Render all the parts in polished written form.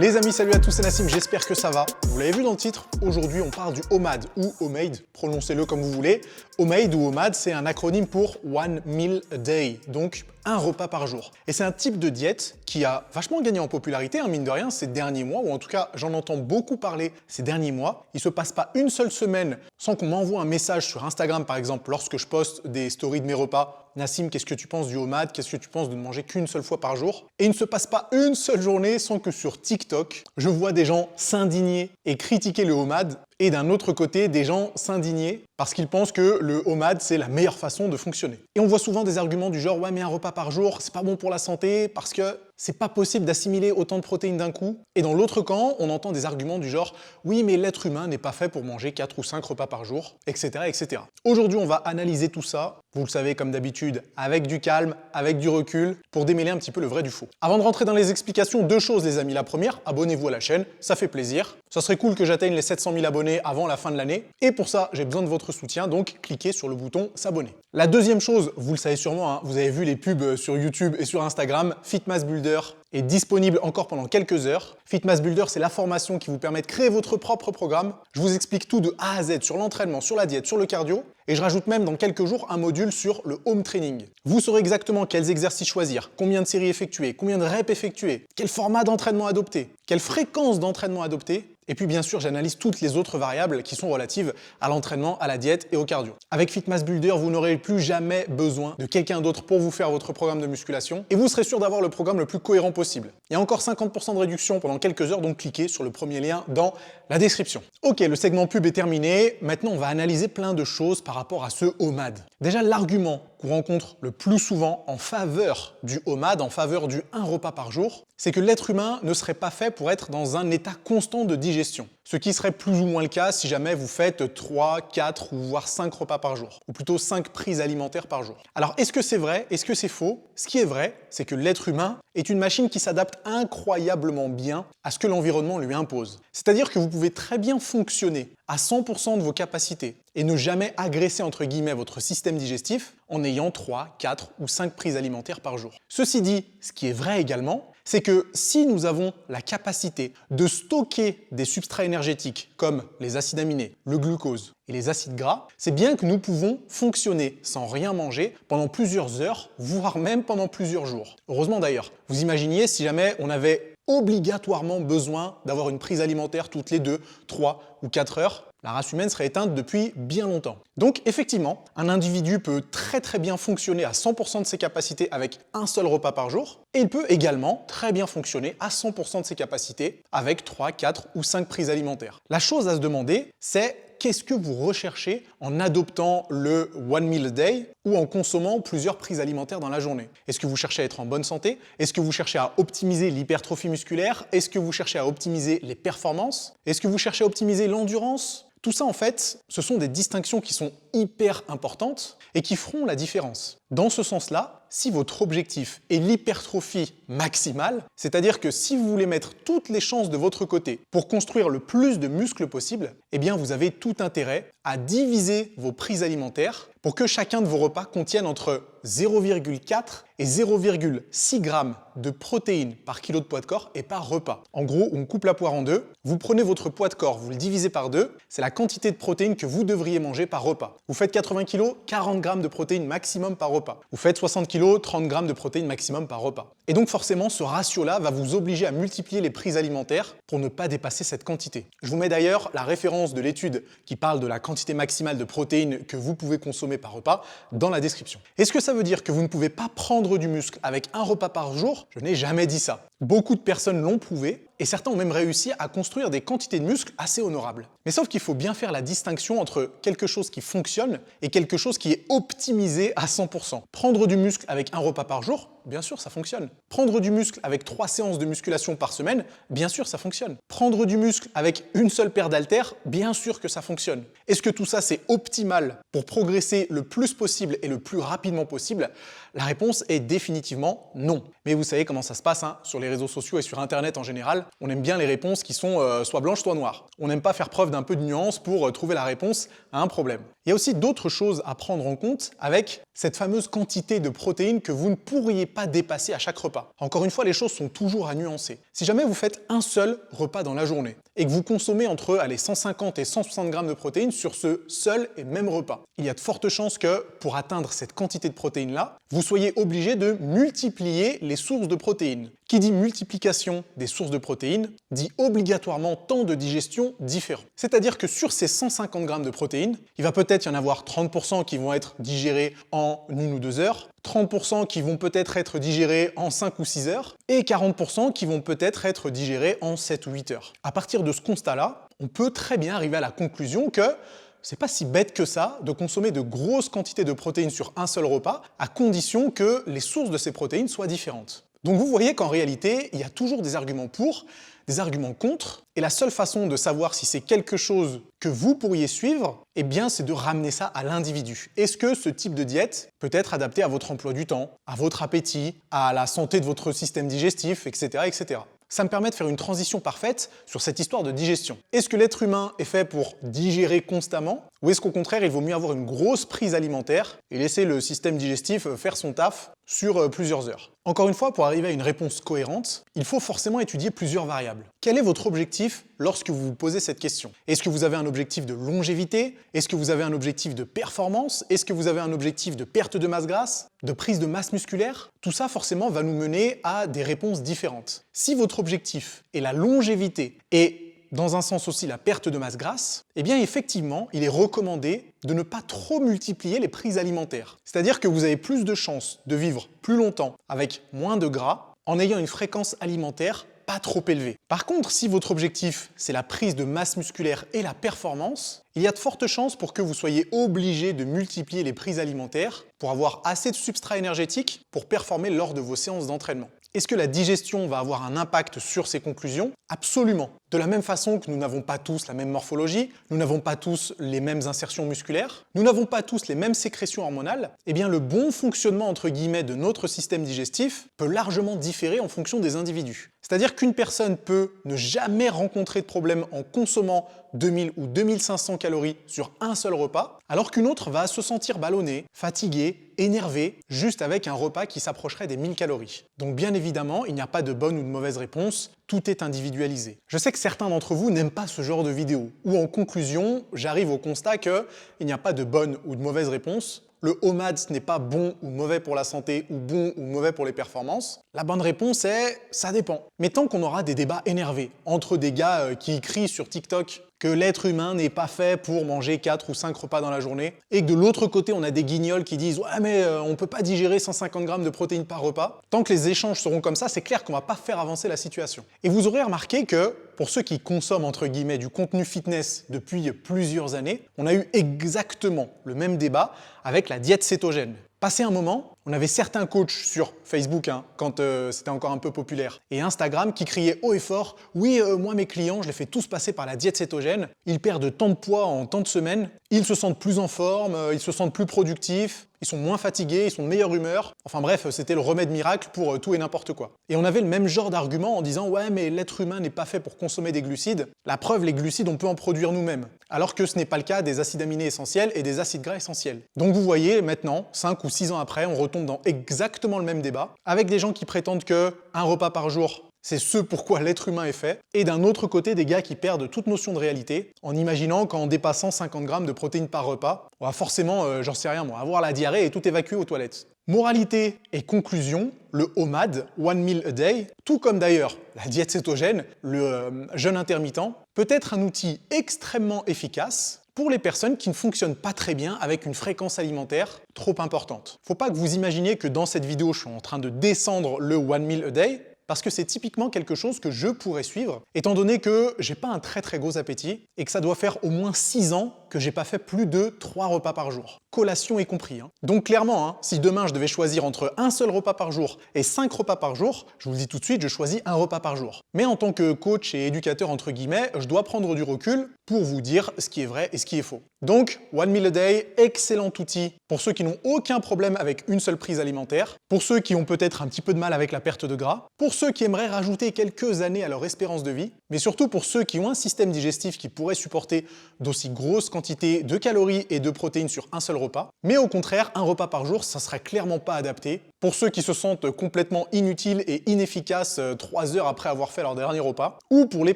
Les amis, salut à tous, c'est Nassim, j'espère que ça va. Vous l'avez vu dans le titre, aujourd'hui on parle du OMAD ou OMAD, prononcez-le comme vous voulez. OMAD ou OMAD, c'est un acronyme pour One Meal a Day, donc un repas par jour. Et c'est un type de diète qui a vachement gagné en popularité, mine de rien, ces derniers mois, ou en tout cas j'en entends beaucoup parler ces derniers mois. Il se passe pas une seule semaine sans qu'on m'envoie un message sur Instagram par exemple, lorsque je poste des stories de mes repas. Nassim, qu'est-ce que tu penses du OMAD? Qu'est-ce que tu penses de ne manger qu'une seule fois par jour? Et il ne se passe pas une seule journée sans que sur TikTok, je vois des gens s'indigner et critiquer le OMAD, et d'un autre côté, des gens s'indigner parce qu'ils pensent que le OMAD, c'est la meilleure façon de fonctionner. Et on voit souvent des arguments du genre « ouais, mais un repas par jour, c'est pas bon pour la santé parce que c'est pas possible d'assimiler autant de protéines d'un coup ». Et dans l'autre camp, on entend des arguments du genre « oui, mais l'être humain n'est pas fait pour manger 4 ou 5 repas par jour, etc. etc. » Aujourd'hui, on va analyser tout ça, vous le savez comme d'habitude, avec du calme, avec du recul, pour démêler un petit peu le vrai du faux. Avant de rentrer dans les explications, deux choses les amis. La première, abonnez-vous à la chaîne, ça fait plaisir. Ça serait cool que j'atteigne les 700 000 abonnés avant la fin de l'année. Et pour ça, j'ai besoin de votre soutien, donc cliquez sur le bouton s'abonner. La deuxième chose, vous le savez sûrement, vous avez vu les pubs sur YouTube et sur Instagram, Fitmass Builder est disponible encore pendant quelques heures. Fitmass Builder, c'est la formation qui vous permet de créer votre propre programme. Je vous explique tout de A à Z sur l'entraînement, sur la diète, sur le cardio. Et je rajoute même dans quelques jours un module sur le home training. Vous saurez exactement quels exercices choisir, combien de séries effectuer, combien de reps effectuer, quel format d'entraînement adopter, quelle fréquence d'entraînement adopter. Et puis bien sûr, j'analyse toutes les autres variables qui sont relatives à l'entraînement, à la diète et au cardio. Avec Fitmass Builder, vous n'aurez plus jamais besoin de quelqu'un d'autre pour vous faire votre programme de musculation et vous serez sûr d'avoir le programme le plus cohérent possible. Il y a encore 50% de réduction pendant quelques heures, donc cliquez sur le premier lien dans la description. Ok, le segment pub est terminé. Maintenant, on va analyser plein de choses par rapport à ce OMAD. Déjà, l'argument qu'on rencontre le plus souvent en faveur du OMAD, en faveur du 1 repas par jour, c'est que l'être humain ne serait pas fait pour être dans un état constant de digestion. Ce qui serait plus ou moins le cas si jamais vous faites 3, 4 ou voire 5 repas par jour, ou plutôt 5 prises alimentaires par jour. Alors est-ce que c'est vrai? Est-ce que c'est faux? Ce qui est vrai, c'est que l'être humain est une machine qui s'adapte incroyablement bien à ce que l'environnement lui impose. C'est-à-dire que vous pouvez très bien fonctionner à 100% de vos capacités et ne jamais agresser entre guillemets votre système digestif en ayant 3, 4 ou 5 prises alimentaires par jour. Ceci dit, ce qui est vrai également, c'est que si nous avons la capacité de stocker des substrats énergétiques comme les acides aminés, le glucose et les acides gras, c'est bien que nous pouvons fonctionner sans rien manger pendant plusieurs heures, voire même pendant plusieurs jours. Heureusement d'ailleurs. Vous imaginiez si jamais on avait obligatoirement besoin d'avoir une prise alimentaire toutes les 2, 3 ou 4 heures, la race humaine serait éteinte depuis bien longtemps. Donc effectivement, un individu peut très bien fonctionner à 100% de ses capacités avec un seul repas par jour, et il peut également très bien fonctionner à 100% de ses capacités avec 3, 4 ou 5 prises alimentaires. La chose à se demander, c'est qu'est-ce que vous recherchez en adoptant le One Meal a Day ou en consommant plusieurs prises alimentaires dans la journée? Est-ce que vous cherchez à être en bonne santé? Est-ce que vous cherchez à optimiser l'hypertrophie musculaire? Est-ce que vous cherchez à optimiser les performances? Est-ce que vous cherchez à optimiser l'endurance? Tout ça, en fait, ce sont des distinctions qui sont hyper importantes et qui feront la différence. Dans ce sens-là, si votre objectif est l'hypertrophie maximale, c'est-à-dire que si vous voulez mettre toutes les chances de votre côté pour construire le plus de muscles possible, eh bien vous avez tout intérêt à diviser vos prises alimentaires pour que chacun de vos repas contienne entre 0,4 et 0,6 g de protéines par kilo de poids de corps et par repas. En gros, on coupe la poire en deux, vous prenez votre poids de corps, vous le divisez par deux, c'est la quantité de protéines que vous devriez manger par repas. Vous faites 80 kg, 40 g de protéines maximum par repas. Vous faites 60 kg, 30 g de protéines maximum par repas. Et donc forcément, ce ratio-là va vous obliger à multiplier les prises alimentaires pour ne pas dépasser cette quantité. Je vous mets d'ailleurs la référence de l'étude qui parle de la quantité maximale de protéines que vous pouvez consommer par repas dans la description. Est-ce que ça veut dire que vous ne pouvez pas prendre du muscle avec un repas par jour? Je n'ai jamais dit ça. Beaucoup de personnes l'ont prouvé et certains ont même réussi à construire des quantités de muscles assez honorables. Mais sauf qu'il faut bien faire la distinction entre quelque chose qui fonctionne et quelque chose qui est optimisé à 100%. Prendre du muscle avec un repas par jour, bien sûr, ça fonctionne. Prendre du muscle avec 3 séances de musculation par semaine, bien sûr, ça fonctionne. Prendre du muscle avec une seule paire d'haltères, bien sûr que ça fonctionne. Est-ce que tout ça, c'est optimal pour progresser le plus possible et le plus rapidement possible? La réponse est définitivement non. Mais vous savez comment ça se passe sur les réseaux sociaux et sur Internet en général. On aime bien les réponses qui sont soit blanches, soit noires. On n'aime pas faire preuve d'un peu de nuance pour trouver la réponse à un problème. Il y a aussi d'autres choses à prendre en compte avec cette fameuse quantité de protéines que vous ne pourriez pas dépasser à chaque repas. Encore une fois, les choses sont toujours à nuancer. Si jamais vous faites un seul repas dans la journée et que vous consommez entre 150 et 160 grammes de protéines sur ce seul et même repas, il y a de fortes chances que pour atteindre cette quantité de protéines-là, vous soyez obligé de multiplier les sources de protéines. Qui dit multiplication des sources de protéines dit obligatoirement temps de digestion différent. C'est-à-dire que sur ces 150 grammes de protéines, il va peut-être y en avoir 30% qui vont être digérés en 1 ou 2 heures, 30% qui vont peut-être être digérés en 5 ou 6 heures, et 40% qui vont peut-être être digérés en 7 ou 8 heures. À partir de ce constat-là, on peut très bien arriver à la conclusion que c'est pas si bête que ça de consommer de grosses quantités de protéines sur un seul repas, à condition que les sources de ces protéines soient différentes. Donc vous voyez qu'en réalité, il y a toujours des arguments pour, des arguments contre, et la seule façon de savoir si c'est quelque chose que vous pourriez suivre, eh bien c'est de ramener ça à l'individu. Est-ce que ce type de diète peut être adapté à votre emploi du temps, à votre appétit, à la santé de votre système digestif, etc., etc. Ça me permet de faire une transition parfaite sur cette histoire de digestion. Est-ce que l'être humain est fait pour digérer constamment ou est-ce qu'au contraire, il vaut mieux avoir une grosse prise alimentaire et laisser le système digestif faire son taf sur plusieurs heures? Encore une fois, pour arriver à une réponse cohérente, il faut forcément étudier plusieurs variables. Quel est votre objectif lorsque vous vous posez cette question? Est-ce que vous avez un objectif de longévité? Est-ce que vous avez un objectif de performance? Est-ce que vous avez un objectif de perte de masse grasse? De prise de masse musculaire? Tout ça, forcément, va nous mener à des réponses différentes. Si votre objectif est la longévité et dans un sens aussi la perte de masse grasse, eh bien effectivement, il est recommandé de ne pas trop multiplier les prises alimentaires. C'est-à-dire que vous avez plus de chances de vivre plus longtemps avec moins de gras en ayant une fréquence alimentaire pas trop élevée. Par contre, si votre objectif, c'est la prise de masse musculaire et la performance, il y a de fortes chances pour que vous soyez obligé de multiplier les prises alimentaires pour avoir assez de substrat énergétique pour performer lors de vos séances d'entraînement. Est-ce que la digestion va avoir un impact sur ces conclusions? Absolument. De la même façon que nous n'avons pas tous la même morphologie, nous n'avons pas tous les mêmes insertions musculaires, nous n'avons pas tous les mêmes sécrétions hormonales, eh bien le bon fonctionnement entre guillemets de notre système digestif peut largement différer en fonction des individus. C'est-à-dire qu'une personne peut ne jamais rencontrer de problème en consommant 2000 ou 2500 calories sur un seul repas, alors qu'une autre va se sentir ballonnée, fatiguée, énervée, juste avec un repas qui s'approcherait des 1000 calories. Donc bien évidemment, il n'y a pas de bonne ou de mauvaise réponse, tout est individualisé. Je sais que certains d'entre vous n'aiment pas ce genre de vidéo, où en conclusion, j'arrive au constat qu'il n'y a pas de bonne ou de mauvaise réponse. Le OMAD, ce n'est pas bon ou mauvais pour la santé ou bon ou mauvais pour les performances. La bonne réponse est « ça dépend ». Mais tant qu'on aura des débats énervés entre des gars qui crient sur TikTok que l'être humain n'est pas fait pour manger 4 ou 5 repas dans la journée, et que de l'autre côté, on a des guignols qui disent « ouais, mais on peut pas digérer 150 grammes de protéines par repas », tant que les échanges seront comme ça, c'est clair qu'on va pas faire avancer la situation. Et vous aurez remarqué que, pour ceux qui consomment entre guillemets du contenu fitness depuis plusieurs années, on a eu exactement le même débat avec la diète cétogène. Passé un moment, on avait certains coachs sur Facebook, quand c'était encore un peu populaire, et Instagram qui criaient haut et fort « oui, moi mes clients, je les fais tous passer par la diète cétogène, ils perdent tant de poids en tant de semaines, ils se sentent plus en forme, ils se sentent plus productifs, ils sont moins fatigués, ils sont de meilleure humeur. » Enfin bref, c'était le remède miracle pour tout et n'importe quoi. Et on avait le même genre d'argument en disant « ouais, mais l'être humain n'est pas fait pour consommer des glucides. La preuve, les glucides, on peut en produire nous-mêmes. » Alors que ce n'est pas le cas des acides aminés essentiels et des acides gras essentiels. Donc vous voyez, maintenant, 5 ou 6 ans après, on retombe dans exactement le même débat, avec des gens qui prétendent que un repas par jour, c'est ce pourquoi l'être humain est fait, et d'un autre côté, des gars qui perdent toute notion de réalité, en imaginant qu'en dépassant 50 grammes de protéines par repas, on va forcément, j'en sais rien moi, avoir la diarrhée et tout évacuer aux toilettes. Moralité et conclusion, le OMAD, One Meal a Day, tout comme d'ailleurs la diète cétogène, le jeûne intermittent, peut être un outil extrêmement efficace pour les personnes qui ne fonctionnent pas très bien avec une fréquence alimentaire trop importante. Faut pas que vous imaginiez que dans cette vidéo, je suis en train de descendre le One Meal a Day, parce que c'est typiquement quelque chose que je pourrais suivre, étant donné que j'ai pas un très gros appétit et que ça doit faire au moins 6 ans que j'ai pas fait plus de 3 repas par jour. Collation y compris. Donc clairement, si demain je devais choisir entre un seul repas par jour et 5 repas par jour, je vous le dis tout de suite, je choisis un repas par jour. Mais en tant que coach et éducateur entre guillemets, je dois prendre du recul pour vous dire ce qui est vrai et ce qui est faux. Donc, One Meal a Day, excellent outil pour ceux qui n'ont aucun problème avec une seule prise alimentaire, pour ceux qui ont peut-être un petit peu de mal avec la perte de gras, pour ceux qui aimeraient rajouter quelques années à leur espérance de vie, mais surtout pour ceux qui ont un système digestif qui pourrait supporter d'aussi grosses quantités quantité de calories et de protéines sur un seul repas. Mais au contraire, un repas par jour, ça sera clairement pas adapté. Pour ceux qui se sentent complètement inutiles et inefficaces 3 heures après avoir fait leur dernier repas, ou pour les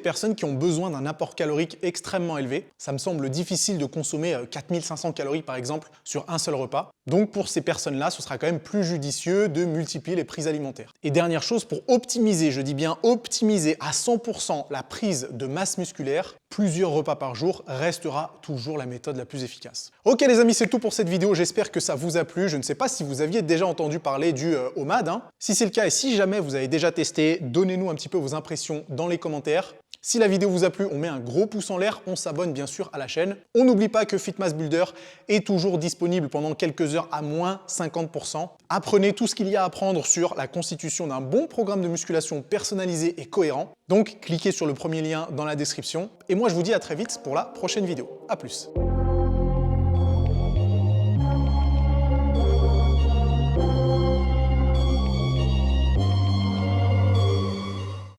personnes qui ont besoin d'un apport calorique extrêmement élevé, ça me semble difficile de consommer 4500 calories par exemple sur un seul repas. Donc pour ces personnes-là, ce sera quand même plus judicieux de multiplier les prises alimentaires. Et dernière chose, pour optimiser, je dis bien optimiser à 100% la prise de masse musculaire, plusieurs repas par jour restera toujours la méthode la plus efficace. Ok les amis, c'est tout pour cette vidéo, j'espère que ça vous a plu. Je ne sais pas si vous aviez déjà entendu parler du OMAD. Si c'est le cas et si jamais vous avez déjà testé, donnez-nous un petit peu vos impressions dans les commentaires. Si la vidéo vous a plu, on met un gros pouce en l'air, on s'abonne bien sûr à la chaîne. On n'oublie pas que Fitmass Builder est toujours disponible pendant quelques heures à moins 50%. Apprenez tout ce qu'il y a à apprendre sur la constitution d'un bon programme de musculation personnalisé et cohérent. Donc cliquez sur le premier lien dans la description. Et moi je vous dis à très vite pour la prochaine vidéo. A plus.